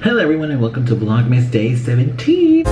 Hello everyone and welcome to Vlogmas Day 17.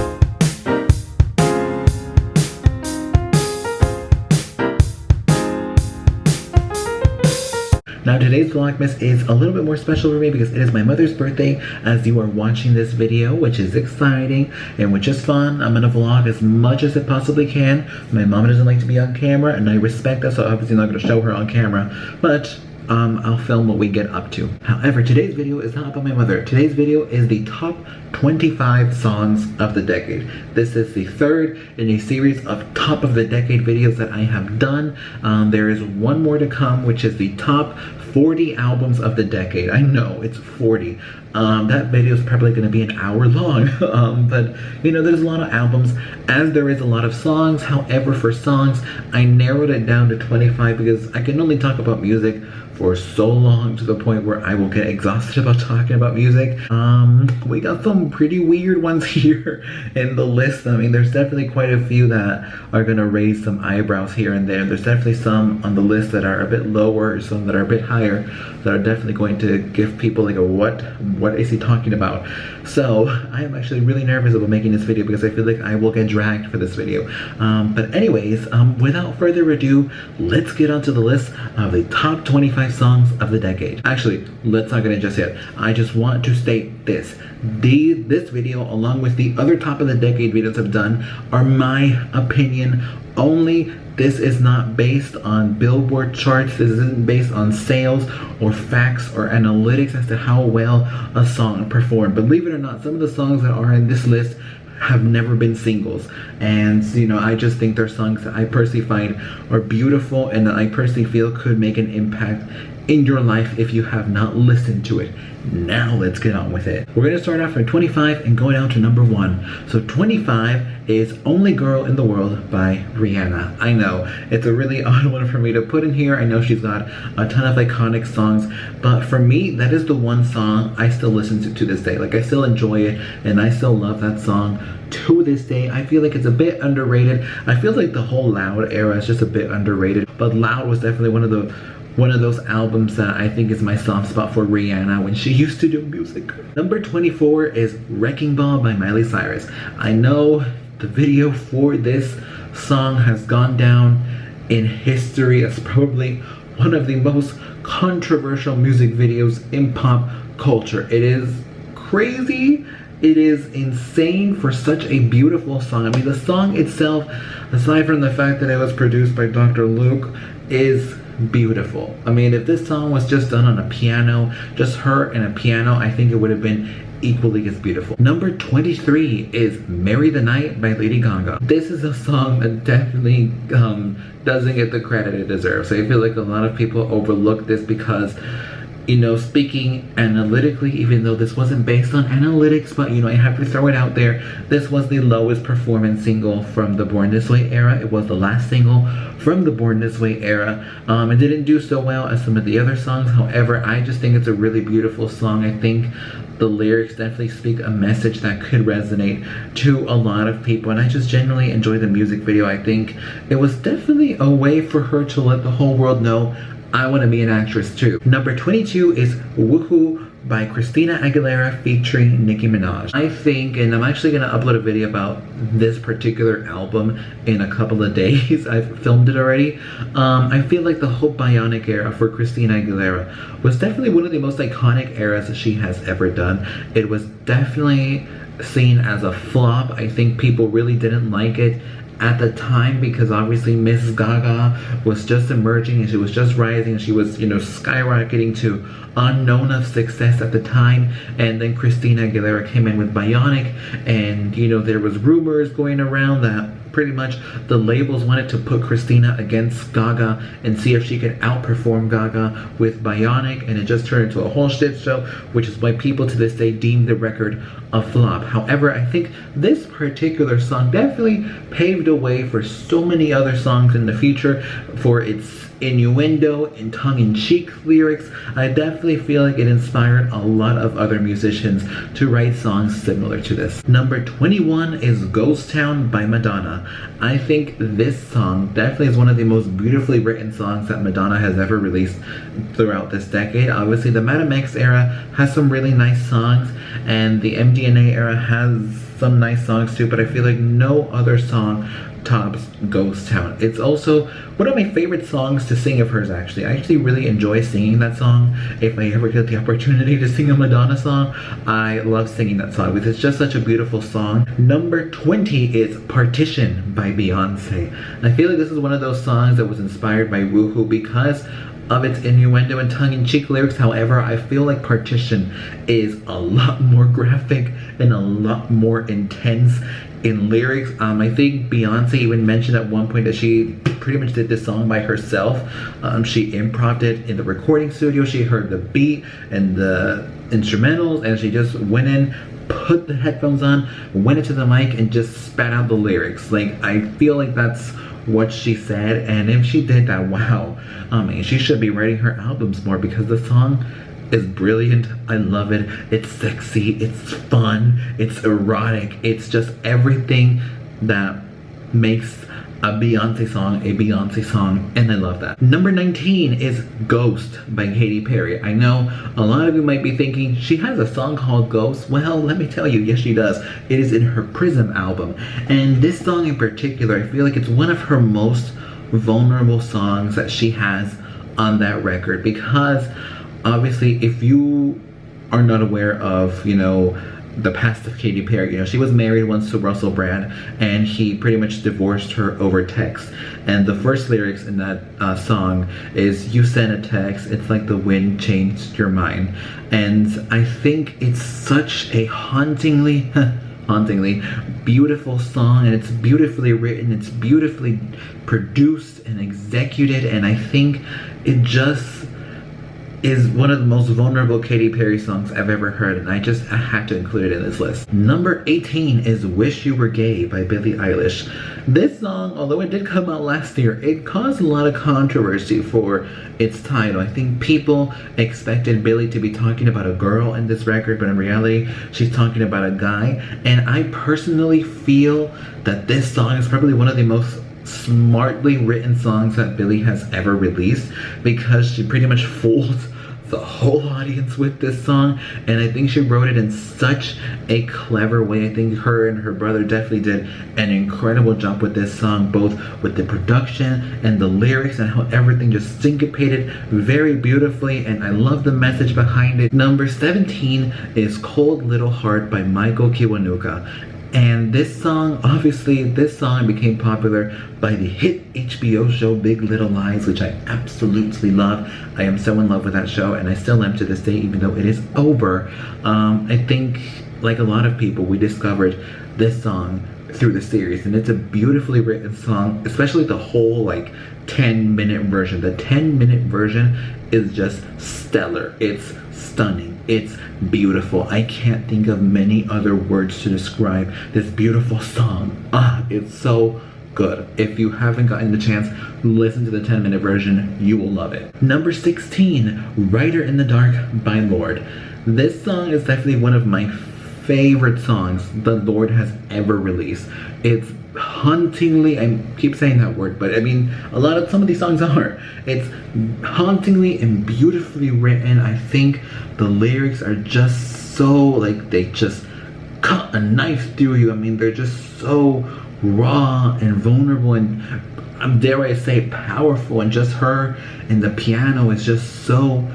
Now today's Vlogmas is a little bit more special for me because it is my mother's birthday as you are watching this video, which is exciting and which is fun. I'm gonna vlog as much as I possibly can. My mom doesn't like to be on camera and I respect that, so obviously I'm not gonna show her on camera, but I'll film what we get up to. However, today's video is not about my mother. Today's video is the top 25 songs of the decade. This is the third in a series of top of the decade videos that I have done. There is one more to come, which is the top 40 albums of the decade. I know, it's 40. That video is probably going to be an hour long, but you know, there's a lot of albums as there is a lot of songs. However, for songs, I narrowed it down to 25 because I can only talk about music for so long to the point where I will get exhausted about talking about music. We got some pretty weird ones here in the list. I mean, there's definitely quite a few that are gonna raise some eyebrows here and there. There's definitely some on the list that are a bit lower, some that are a bit higher, that are definitely going to give people like a what is he talking about? So I am actually really nervous about making this video because I feel like I will get dragged for this video. But anyways, without further ado, let's get onto the list of the top 25 songs of the decade. Actually, let's not get in just yet. I just want to state this. This video, along with the other top of the decade videos I've done, are my opinion only. This is not based on Billboard charts. This isn't based on sales or facts or analytics as to how well a song performed. Believe it or not, some of the songs that are in this list have never been singles, and you know, I just think they're songs that I personally find are beautiful and that I personally feel could make an impact in your life if you have not listened to it. Now let's get on with it. We're gonna start off from 25 and go down to number 1. So 25 is Only Girl in the World by Rihanna. I know, it's a really odd one for me to put in here. I know she's got a ton of iconic songs, but for me, that is the one song I still listen to this day. Like, I still enjoy it and I still love that song to this day. I feel like it's a bit underrated. I feel like the whole Loud era is just a bit underrated, but Loud was definitely one of those albums that I think is my soft spot for Rihanna when she used to do music. Number 24 is Wrecking Ball by Miley Cyrus. I know the video for this song has gone down in history as probably one of the most controversial music videos in pop culture. It is crazy. It is insane for such a beautiful song. I mean, the song itself, aside from the fact that it was produced by Dr. Luke, is beautiful. I mean, if this song was just done on a piano, just her and a piano, I think it would have been equally as beautiful. Number 23 is Marry the Night by Lady Gaga. This is a song that definitely doesn't get the credit it deserves. I feel like a lot of people overlook this because, you know, speaking analytically, even though this wasn't based on analytics, but you know, I have to throw it out there, this was the lowest performing single from the Born This Way era. It was the last single from the Born This Way era. It didn't do so well as some of the other songs. However, I just think it's a really beautiful song. I think the lyrics definitely speak a message that could resonate to a lot of people, and I just genuinely enjoy the music video. I think it was definitely a way for her to let the whole world know, I want to be an actress too. Number 22 is Woohoo by Christina Aguilera featuring Nicki Minaj. I think, and I'm actually going to upload a video about this particular album in a couple of days. I've filmed it already. I feel like the whole Bionic era for Christina Aguilera was definitely one of the most iconic eras that she has ever done. It was definitely seen as a flop. I think people really didn't like it at the time because obviously Miss Gaga was just emerging and she was just rising and she was, you know, skyrocketing to unknown of success at the time. And then Christina Aguilera came in with Bionic, and you know, there was rumors going around that pretty much the labels wanted to put Christina against Gaga and see if she could outperform Gaga with Bionic, and it just turned into a whole shit show, which is why people to this day deem the record a flop. However, I think this particular song definitely paved the way for so many other songs in the future for its innuendo and tongue-in-cheek lyrics. I definitely feel like it inspired a lot of other musicians to write songs similar to this. Number 21 is Ghost Town by Madonna. I think this song definitely is one of the most beautifully written songs that Madonna has ever released throughout this decade. Obviously, the Madame X era has some really nice songs, and the MDNA era has some nice songs too, but I feel like no other song tops Ghost Town. It's also one of my favorite songs to sing of hers, actually. I actually really enjoy singing that song. If I ever get the opportunity to sing a Madonna song, I love singing that song because it's just such a beautiful song. Number 20 is Partition by Beyonce. I feel like this is one of those songs that was inspired by Woohoo because of its innuendo and tongue-in-cheek lyrics. However, I feel like Partition is a lot more graphic and a lot more intense in lyrics. I think Beyonce even mentioned at one point that she pretty much did this song by herself. She improvised it in the recording studio. She heard the beat and the instrumentals and she just went in, put the headphones on, went into the mic and just spat out the lyrics. Like, I feel like that's what she said, and if she did that, wow. I mean, she should be writing her albums more because the song is brilliant. I love it. It's sexy, it's fun, it's erotic, it's just everything that makes a Beyonce song, and I love that. Number 19 is Ghost by Katy Perry. I know a lot of you might be thinking, she has a song called Ghost. Well, let me tell you, yes she does. It is in her Prism album, and this song in particular, I feel like it's one of her most vulnerable songs that she has on that record, because obviously if you are not aware of, you know, the past of Katy Perry, you know, she was married once to Russell Brand and he pretty much divorced her over text, and the first lyrics in that song is, you sent a text, it's like the wind changed your mind. And I think it's such a hauntingly beautiful song, and it's beautifully written, it's beautifully produced and executed, and I think it just is one of the most vulnerable Katy Perry songs I've ever heard, and I had to include it in this list. Number 18 is Wish You Were Gay by Billie Eilish. This song, although it did come out last year, it caused a lot of controversy for its title. I think people expected Billie to be talking about a girl in this record, but in reality, she's talking about a guy, and I personally feel that this song is probably one of the most smartly written songs that Billie has ever released, because she pretty much fools the whole audience with this song, and I think she wrote it in such a clever way. I think her and her brother definitely did an incredible job with this song, both with the production and the lyrics and how everything just syncopated very beautifully, and I love the message behind it. Number 17 is Cold Little Heart by Michael Kiwanuka. And this song, obviously, this song became popular by the hit HBO show Big Little Lies, which I absolutely love. I am so in love with that show, and I still am to this day, even though it is over. I think, like a lot of people, we discovered this song through the series, and it's a beautifully written song, especially the whole, like, 10-minute version. The 10-minute version is just stellar. It's stunning. It's beautiful. I can't think of many other words to describe this beautiful song. It's so good. If you haven't gotten the chance, listen to the 10-minute version. You will love it. Number 16, Writer in the Dark by Lorde. This song is definitely one of my favorite songs the Lorde has ever released. It's hauntingly, I keep saying that word, but I mean, some of these songs are. It's hauntingly and beautifully written. I think the lyrics are just so, like, they just cut a knife through you. I mean, they're just so raw and vulnerable and, dare I say, powerful, and just her and the piano is just so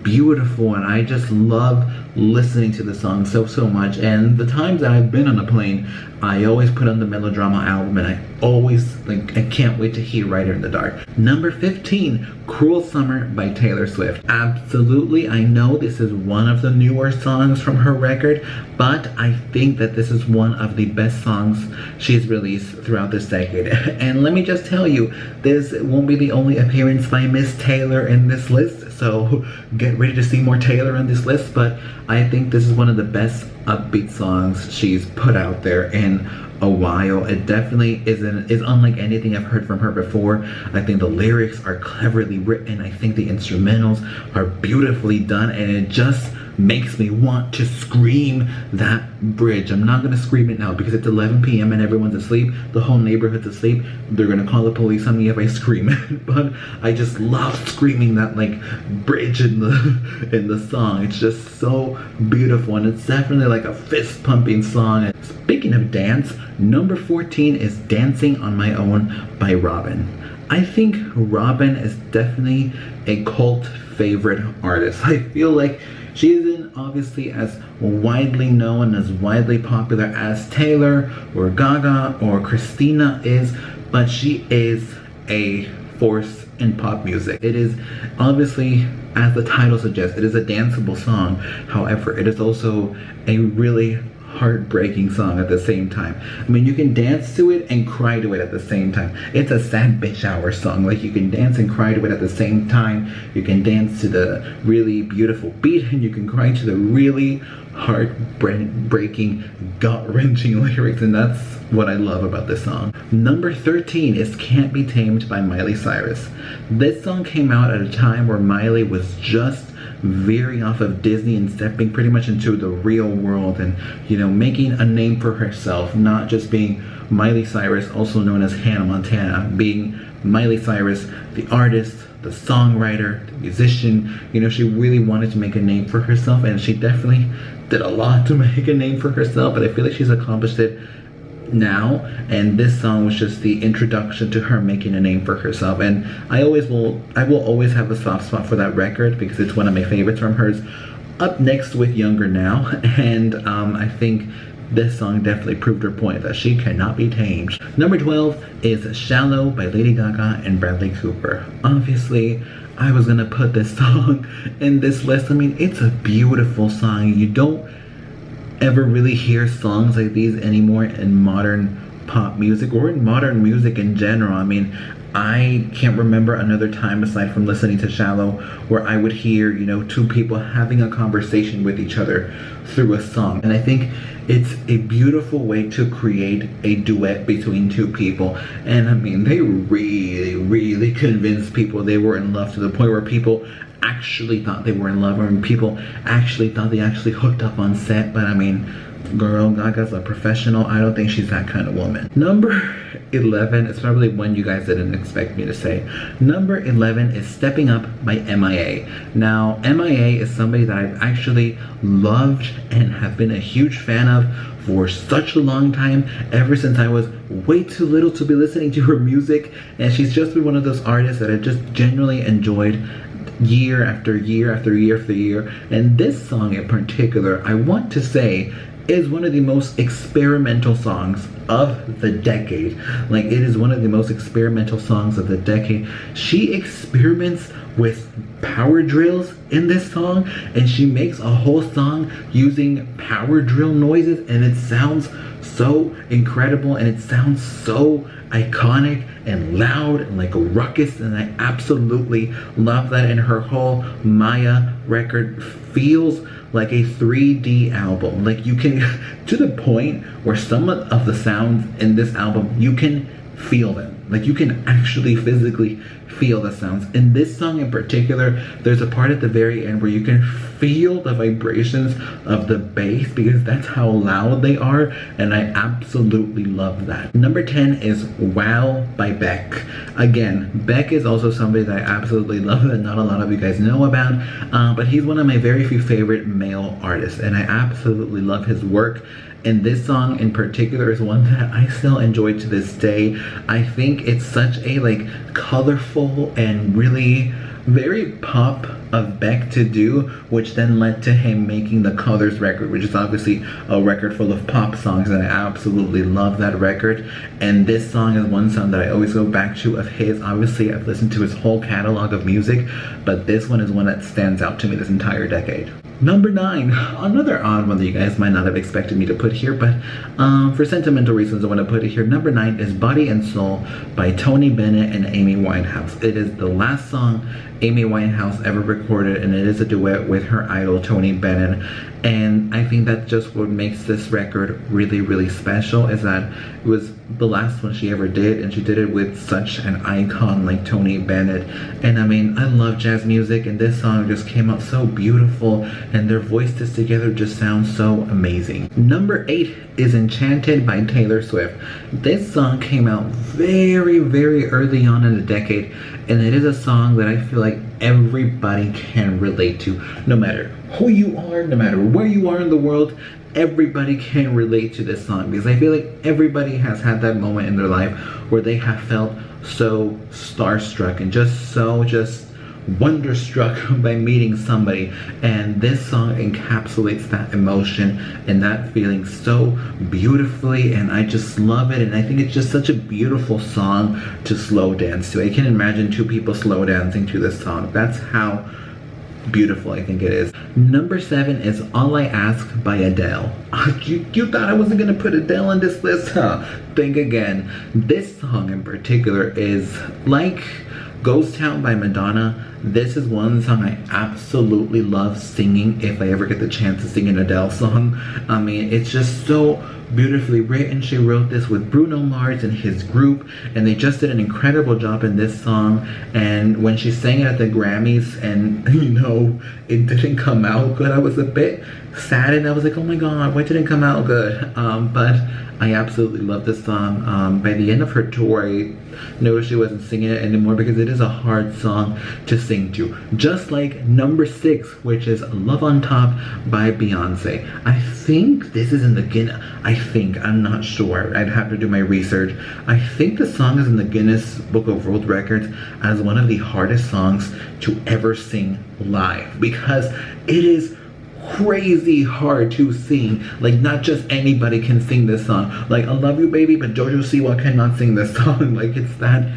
beautiful, and I just love listening to the song so much. And the times that I've been on a plane, I always put on the Melodrama album, and I always, like, I can't wait to hear Writer in the Dark. Number 15, Cruel Summer by Taylor Swift. Absolutely, I know this is one of the newer songs from her record, but I think that this is one of the best songs she's released throughout this decade. And let me just tell you, this won't be the only appearance by Miss Taylor in this list, so get ready to see more Taylor on this list, but I think this is one of the best upbeat songs she's put out there in a while. It definitely is unlike anything I've heard from her before. I think the lyrics are cleverly written. I think the instrumentals are beautifully done, and it just makes me want to scream that bridge. I'm not gonna scream it now because it's 11 p.m. and everyone's asleep. The whole neighborhood's asleep. They're gonna call the police on me if I scream it. But I just love screaming that like bridge in the song. It's just so beautiful, and it's definitely like a fist pumping song. And speaking of dance, number 14 is Dancing on My Own by Robyn. I think Robyn is definitely a cult favorite artist. I feel like she isn't obviously as widely known, as widely popular as Taylor or Gaga or Christina is, but she is a force in pop music. It is obviously, as the title suggests, it is a danceable song. However, it is also a really heartbreaking song at the same time. I mean, you can dance to it and cry to it at the same time. It's a sad bitch hour song. Like, you can dance and cry to it at the same time. You can dance to the really beautiful beat and you can cry to the really heartbreaking, gut-wrenching lyrics, and that's what I love about this song. Number 13 is Can't Be Tamed by Miley Cyrus. This song came out at a time where Miley was just veering off of Disney and stepping pretty much into the real world and, you know, making a name for herself, not just being Miley Cyrus, also known as Hannah Montana, being Miley Cyrus, the artist, the songwriter, the musician. You know, she really wanted to make a name for herself, and she definitely did a lot to make a name for herself, but I feel like she's accomplished it now, and this song was just the introduction to her making a name for herself. And I will always have a soft spot for that record because it's one of my favorites from hers, up next with Younger Now. And I think this song definitely proved her point that she cannot be tamed. Number 12 is Shallow by Lady Gaga and Bradley Cooper. Obviously, I was gonna put this song in this list. I mean, it's a beautiful song. You don't ever really hear songs like these anymore in modern pop music or in modern music in general. I mean, I can't remember another time aside from listening to Shallow where I would hear, you know, two people having a conversation with each other through a song. And I think it's a beautiful way to create a duet between two people. And I mean, they really convinced people they were in love to the point where people actually thought they were in love, or people actually thought they actually hooked up on set. But I mean, girl, Gaga's a professional. I don't think she's that kind of woman. Number 11 is probably one you guys didn't expect me to say. Number 11 is Stepping Up by MIA. Now, MIA is somebody that I've actually loved and have been a huge fan of for such a long time, ever since I was way too little to be listening to her music. And she's just been one of those artists that I just genuinely enjoyed year after year after year after year. And this song in particular, I want to say, is one of the most experimental songs of the decade. Like, it is one of the most experimental songs of the decade. She experiments with power drills in this song, and she makes a whole song using power drill noises, and it sounds so incredible, and it sounds so iconic and loud and like a ruckus, and I absolutely love that. And her whole Maya record feels like a 3D album. Like, you can, to the point where some of the sounds in this album, you can feel them. Like, you can actually physically feel the sounds. In this song in particular, there's a part at the very end where you can feel the vibrations of the bass because that's how loud they are, and I absolutely love that. Number 10 is Wow by Beck. Again, Beck is also somebody that I absolutely love that not a lot of you guys know about, but he's one of my very few favorite male artists, and I absolutely love his work. And this song in particular is one that I still enjoy to this day. I think it's such a like colorful and really very pop of Beck to do, which then led to him making the Colors record, which is obviously a record full of pop songs, and I absolutely love that record. And this song is one song that I always go back to of his. Obviously, I've listened to his whole catalog of music, but this one is one that stands out to me this entire decade. Number 9, another odd one that you guys might not have expected me to put here, but for sentimental reasons I want to put it here. Number 9 is Body and Soul by Tony Bennett and Amy Winehouse. It is the last song Amy Winehouse ever recorded, and it is a duet with her idol Tony Bennett. And I think that's just what makes this record really, really special, is that it was the last one she ever did, and she did it with such an icon like Tony Bennett. And I mean, I love jazz music, and this song just came out so beautiful, and their voices together just sound so amazing. Number 8 is Enchanted by Taylor Swift. This song came out very, very early on in the decade, and it is a song that I feel like everybody can relate to. No matter who you are, no matter where you are in the world, everybody can relate to this song, because I feel like everybody has had that moment in their life where they have felt so starstruck and just wonderstruck by meeting somebody, and this song encapsulates that emotion and that feeling so beautifully, and I just love it. And I think it's just such a beautiful song to slow dance to. I can imagine 2 people slow dancing to this song. That's how beautiful I think it is. Number 7 is All I Ask by Adele. You thought I wasn't gonna put Adele on this list, huh? Think again. This song in particular is like Ghost Town by Madonna. This is one song I absolutely love singing if I ever get the chance to sing an Adele song. I mean, it's just so beautifully written. She wrote this with Bruno Mars and his group, and they just did an incredible job in this song. And when she sang it at the Grammys and, you know, it didn't come out good, I was a bit sad, and I was like, oh my god, why didn't it come out good? But I absolutely love this song. By the end of her tour, I noticed she wasn't singing it anymore because it is a hard song to sing to. Just like number 6, which is Love on Top by Beyonce. I think this is in the Guinness, I'm not sure. I'd have to do my research. I think the song is in the Guinness Book of World Records as one of the hardest songs to ever sing live, because it is crazy hard to sing. Like, not just anybody can sing this song. Like, I Love You Baby, but Jojo Siwa cannot sing this song. Like, it's that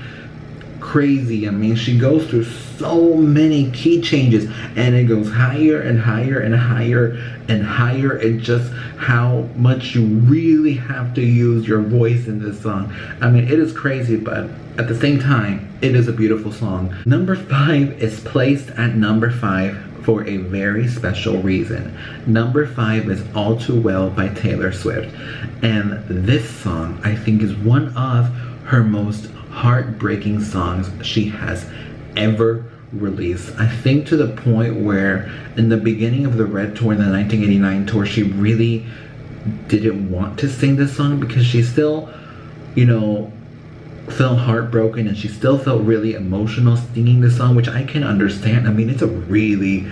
crazy. I mean, she goes through so many key changes, and it goes higher and higher and higher and higher, and just how much you really have to use your voice in this song. I mean, it is crazy, but at the same time, it is a beautiful song. Number 5 is placed at number 5 for a very special reason. Number 5 is All Too Well by Taylor Swift. And this song, I think, is one of her most heartbreaking songs she has ever released. I think to the point where in the beginning of the Red Tour, in the 1989 tour, she really didn't want to sing this song because she still, you know, felt heartbroken, and she still felt really emotional singing this song, which I can understand. I mean, it's a really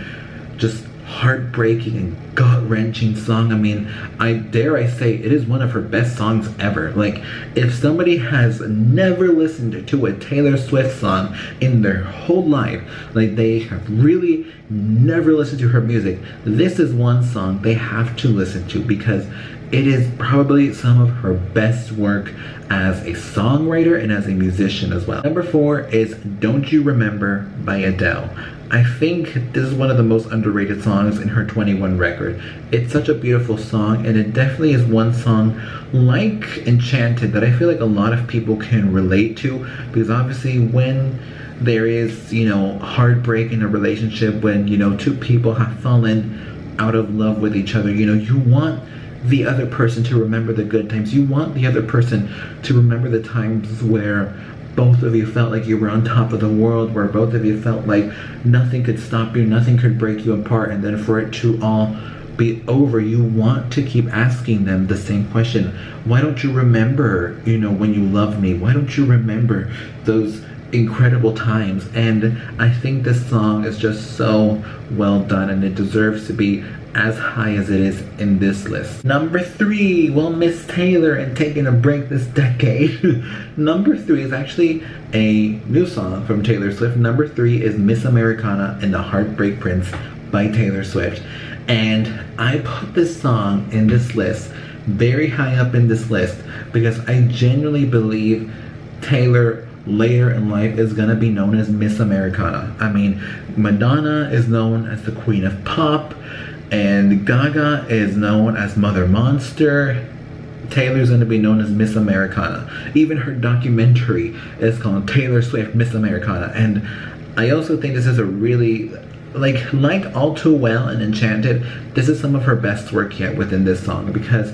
just heartbreaking and gut-wrenching song. I mean, I dare say it is one of her best songs ever. Like, if somebody has never listened to a Taylor Swift song in their whole life, like they have really never listened to her music, this is one song they have to listen to, because it is probably some of her best work as a songwriter and as a musician as well. Number 4 is Don't You Remember by Adele. I think this is one of the most underrated songs in her 21 record. It's such a beautiful song, and it definitely is one song like Enchanted that I feel like a lot of people can relate to, because obviously when there is, you know, heartbreak in a relationship, when, you know, 2 people have fallen out of love with each other, you know, you want the other person to remember the good times. You want the other person to remember the times where both of you felt like you were on top of the world, where both of you felt like nothing could stop you, nothing could break you apart, and then for it to all be over, you want to keep asking them the same question. Why don't you remember, you know, when you loved me? Why don't you remember those incredible times? And I think this song is just so well done, and it deserves to be as high as it is in this list. Number 3, well, Miss Taylor and Taking a Break This Decade. Number 3 is actually a new song from Taylor Swift. Number 3 is Miss Americana and the Heartbreak Prince by Taylor Swift. And I put this song in this list, very high up in this list, because I genuinely believe Taylor later in life is gonna be known as Miss Americana. I mean, Madonna is known as the Queen of Pop, and Gaga is known as Mother Monster. Taylor's gonna be known as Miss Americana. Even her documentary is called Taylor Swift Miss Americana. And I also think this is a really like All Too Well and Enchanted, this is some of her best work yet within this song, because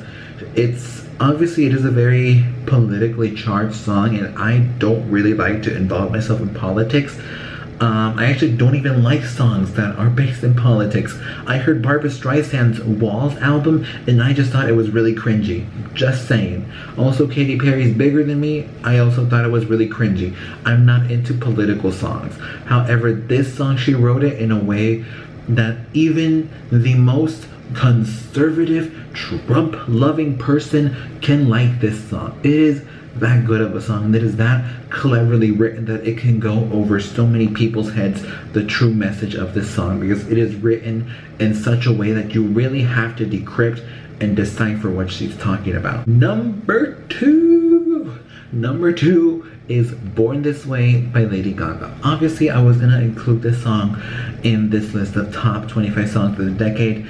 it's obviously it is a very politically charged song, and I don't really like to involve myself in politics. I actually don't even like songs that are based in politics. I heard Barbra Streisand's Walls album and I just thought it was really cringy. Just saying. Also, Katy Perry's Bigger Than Me, I also thought it was really cringy. I'm not into political songs. However, this song, she wrote it in a way that even the most conservative, Trump-loving person can like this song. It is that good of a song, that is that cleverly written that it can go over so many people's heads, the true message of this song, because it is written in such a way that you really have to decrypt and decipher what she's talking about. Number two is Born This Way by Lady Gaga. Obviously, I was gonna include this song in this list of top 25 songs of the decade.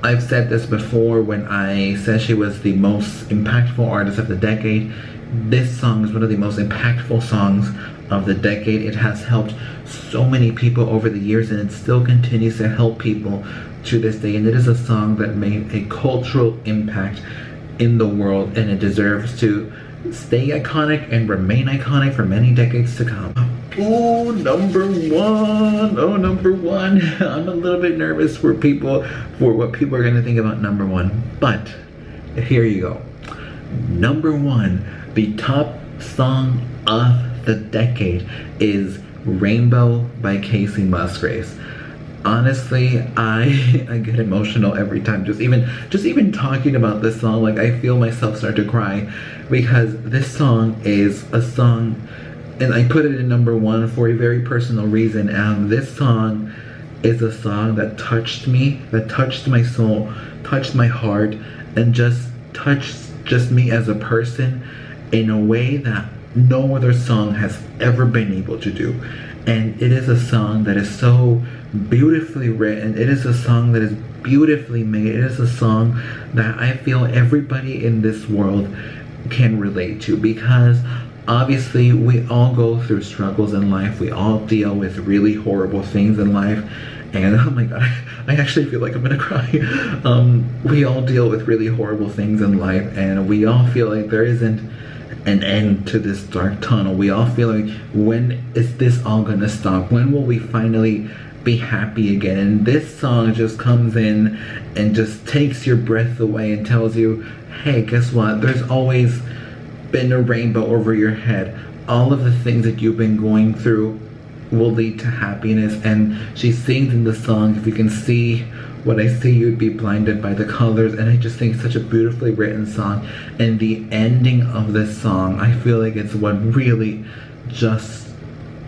I've said this before when I said she was the most impactful artist of the decade. This song is one of the most impactful songs of the decade. It has helped so many people over the years, and it still continues to help people to this day. And it is a song that made a cultural impact in the world, and it deserves to stay iconic and remain iconic for many decades to come. Oh, number one. Oh, number one. I'm a little bit nervous for what people are gonna think about number one, but here you go. Number one, the top song of the decade is Rainbow by Casey Musgraves. Honestly, I get emotional every time. Just even talking about this song, like I feel myself start to cry, because this song is a song, and I put it in number one for a very personal reason. This song is a song that touched me, that touched my soul, touched my heart, and just touched just me as a person in a way that no other song has ever been able to do. And it is a song that is so beautifully written. It is a song that is beautifully made. It is a song that I feel everybody in this world can relate to, because obviously we all go through struggles in life. We all deal with really horrible things in life. And oh my god, I actually feel like I'm gonna cry. We all deal with really horrible things in life, and we all feel like there isn't an end to this dark tunnel. We all feel like, when is this all gonna stop? When will we finally be happy again? And this song just comes in and just takes your breath away and tells you, hey, guess what? There's always been a rainbow over your head. All of the things that you've been going through will lead to happiness. And she sings in the song, if you can see what I see, you'd be blinded by the colors. And I just think it's such a beautifully written song. And the ending of this song, I feel like it's what really just,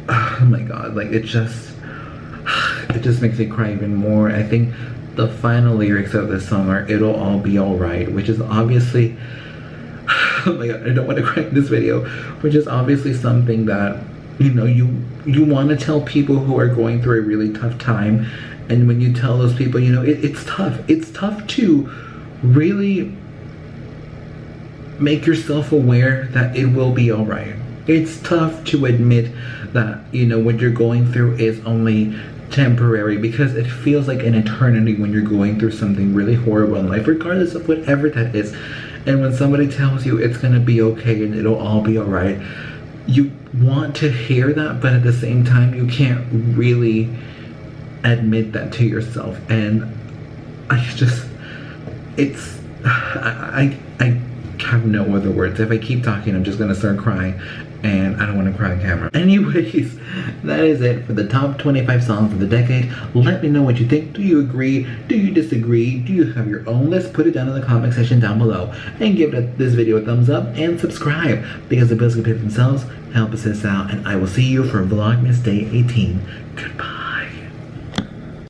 oh my god, like it just makes me cry even more. I think the final lyrics of this song are, it'll all be alright, which is obviously, oh my god, I don't want to cry in this video, which is obviously something that, you know, you want to tell people who are going through a really tough time. And when you tell those people, you know, it's tough to really make yourself aware that it will be all right. It's tough to admit that, you know, what you're going through is only temporary, because it feels like an eternity when you're going through something really horrible in life, regardless of whatever that is. And when somebody tells you it's gonna be okay and it'll all be all right, you want to hear that, but at the same time, you can't really admit that to yourself. And I have no other words. If I keep talking, I'm just gonna start crying, and I don't want to cry on camera. Anyways, that is it for the top 25 songs of the decade. Let me know what you think. Do you agree? Do you disagree? Do you have your own list? Put it down in the comment section down below, and give this video a thumbs up and subscribe, because the bills can pay for themselves. Help us out, and I will see you for Vlogmas Day 18. Goodbye.